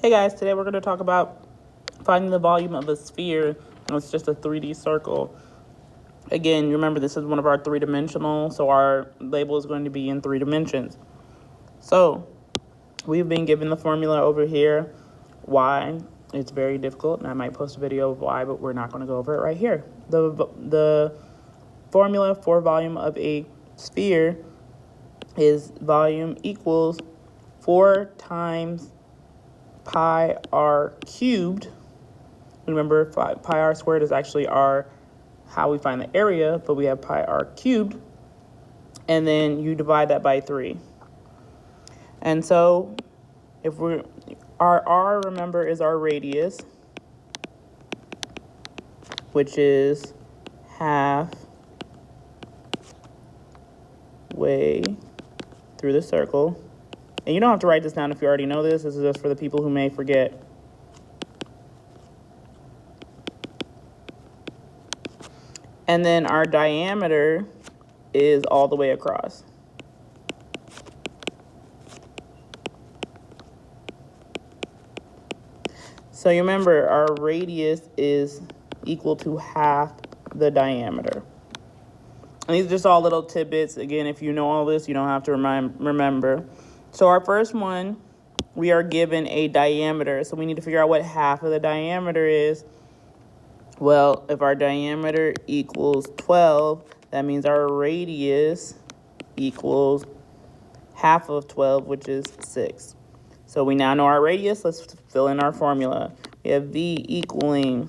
Hey guys, today we're going to talk about finding the volume of a sphere. It's just a 3D circle. Again, remember this is one of our three-dimensional, so our label is going to be in 3 dimensions. So we've been given the formula over here. Why? It's very difficult, and I might post a video of why, but we're not going to go over it right here. The formula for volume of a sphere is volume equals 4 times pi r cubed. Remember, pi r squared is actually how we find the area, but we have pi r cubed, and then you divide that by 3. And so if our r, remember, is our radius, which is half way through the circle. And you don't have to write this down if you already know this. This is just for the people who may forget. And then our diameter is all the way across. So you remember our radius is equal to half the diameter. And these are just all little tidbits. Again, if you know all this, you don't have to remember. So our first one, we are given a diameter. So we need to figure out what half of the diameter is. Well, if our diameter equals 12, that means our radius equals half of 12, which is 6. So we now know our radius. Let's fill in our formula. We have V equaling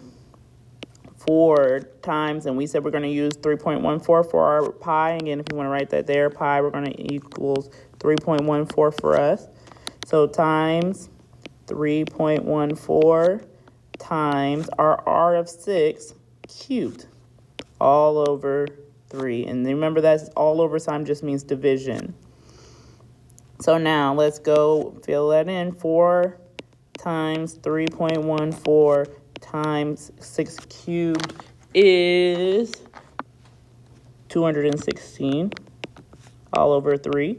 4 times, and we said we're going to use 3.14 for our pi. Again, if you want to write that there, pi, we're going to equals 3.14 for us. So times 3.14 times our r of 6 cubed, all over 3. And remember, that's all over sign just means division. So now let's go fill that in. 4 times 3.14 times 6 cubed is 216, all over 3.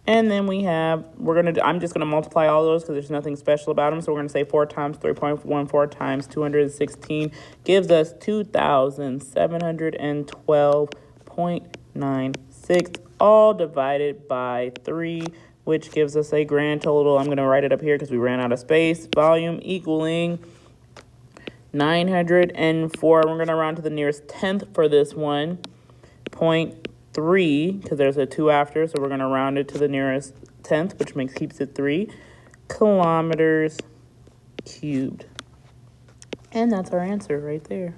And then we have, I'm just going to multiply all those because there's nothing special about them. So we're going to say 4 times 3.14 times 216 gives us 2,712.96, all divided by 3, which gives us a grand total. I'm going to write it up here because we ran out of space. Volume equaling 904. We're going to round to the nearest tenth for this one. 0.3, because there's a 2 after, so we're going to round it to the nearest tenth, which keeps it 3 kilometers cubed. And that's our answer right there.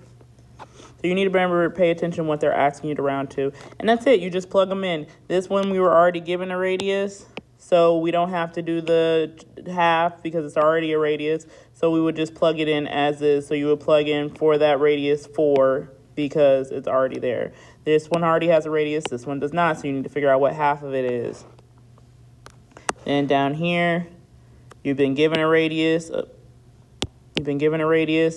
So you need to remember, pay attention what they're asking you to round to. And that's it. You just plug them in. This one we were already given a radius, so we don't have to do the half because it's already a radius. So we would just plug it in as is. So you would plug in for that radius 4 because it's already there. This one already has a radius. This one does not. So you need to figure out what half of it is. And down here, you've been given a radius.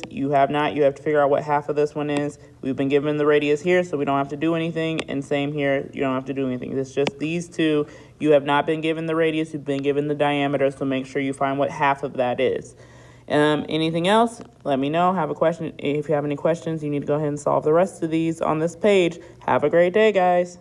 You have not. You have to figure out what half of this one is. We've been given the radius here, so we don't have to do anything. And same here, you don't have to do anything. It's just these two. You have not been given the radius. You've been given the diameter, so make sure you find what half of that is. Anything else? Let me know. Have a question. If you have any questions, you need to go ahead and solve the rest of these on this page. Have a great day, guys.